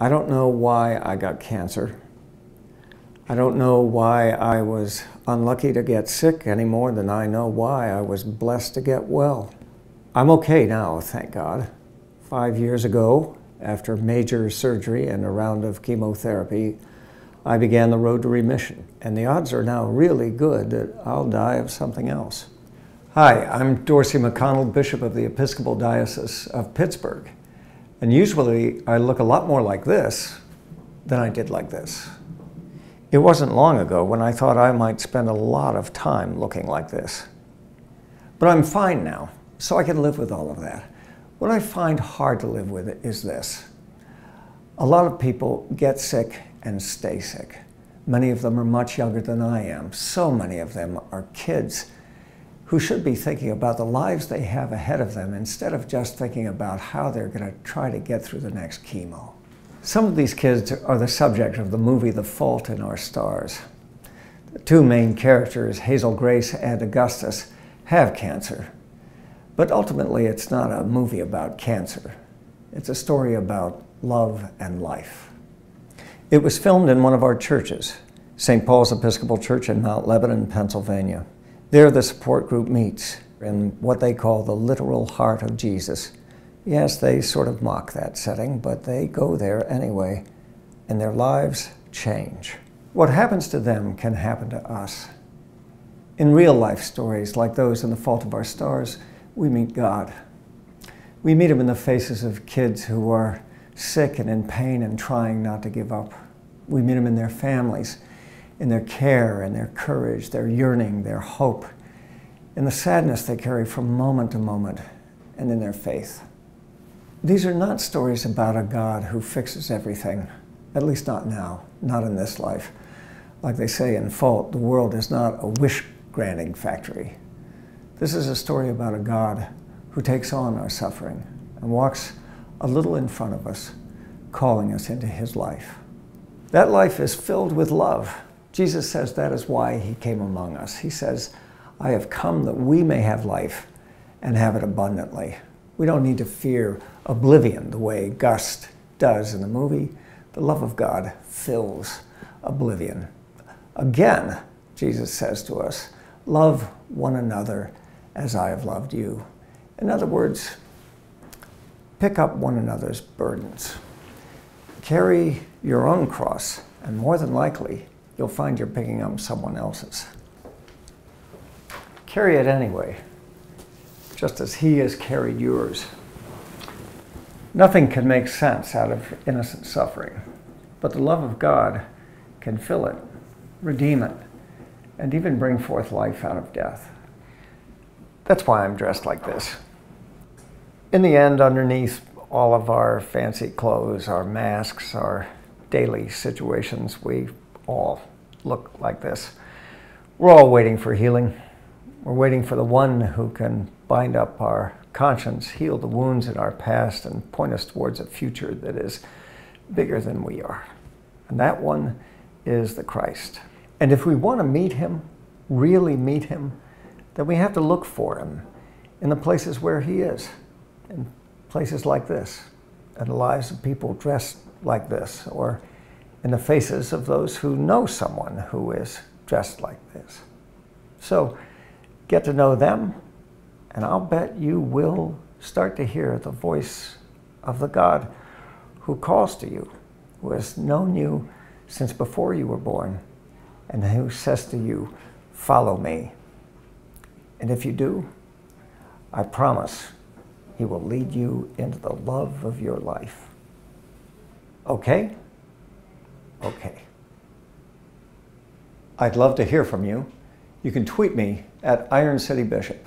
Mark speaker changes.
Speaker 1: I don't know why I got cancer. I don't know why I was unlucky to get sick any more than I know why I was blessed to get well. I'm okay now, thank God. 5 years ago, after major surgery and a round of chemotherapy, I began the road to remission, and the odds are now really good that I'll die of something else. Hi, I'm Dorsey McConnell, Bishop of the Episcopal Diocese of Pittsburgh, and usually I look a lot more like this than I did like this. It wasn't long ago when I thought I might spend a lot of time looking like this. But I'm fine now, so I can live with all of that. What I find hard to live with is this. A lot of people get sick and stay sick. Many of them are much younger than I am. So many of them are kids who should be thinking about the lives they have ahead of them instead of just thinking about how they're going to try to get through the next chemo. Some of these kids are the subject of the movie The Fault in Our Stars. The two main characters, Hazel Grace and Augustus, have cancer. But ultimately, it's not a movie about cancer. It's a story about love and life. It was filmed in one of our churches, St. Paul's Episcopal Church in Mount Lebanon, Pennsylvania. There the support group meets in what they call the literal heart of Jesus. Yes, they sort of mock that setting, but they go there anyway, and their lives change. What happens to them can happen to us. In real life stories like those in The Fault of Our Stars, we meet God. We meet him in the faces of kids who are sick and in pain and trying not to give up. We meet him in their families, in their care and their courage, their yearning, their hope, in the sadness they carry from moment to moment, and in their faith. These are not stories about a God who fixes everything, at least not now, not in this life. Like they say in Fault, the world is not a wish-granting factory. This is a story about a God who takes on our suffering and walks a little in front of us, calling us into his life. That life is filled with love. Jesus says that is why he came among us. He says, I have come that we may have life and have it abundantly. We don't need to fear oblivion the way Gus does in the movie. The love of God fills oblivion. Again, Jesus says to us, love one another as I have loved you. In other words, pick up one another's burdens. Carry your own cross, and more than likely, you'll find you're picking up someone else's. Carry it anyway, just as he has carried yours. Nothing can make sense out of innocent suffering, but the love of God can fill it, redeem it, and even bring forth life out of death. That's why I'm dressed like this. In the end, underneath all of our fancy clothes, our masks, our daily situations, we all look like this. We're all waiting for healing. We're waiting for the one who can bind up our conscience, heal the wounds in our past, and point us towards a future that is bigger than we are. And that one is the Christ. And if we want to meet him, really meet him, then we have to look for him in the places where he is, in places like this, in the lives of people dressed like this, or in the faces of those who know someone who is dressed like this. So get to know them, and I'll bet you will start to hear the voice of the God who calls to you, who has known you since before you were born, and who says to you, follow me. And if you do, I promise he will lead you into the love of your life. Okay? Okay. I'd love to hear from you. You can tweet me at Iron City Bishop.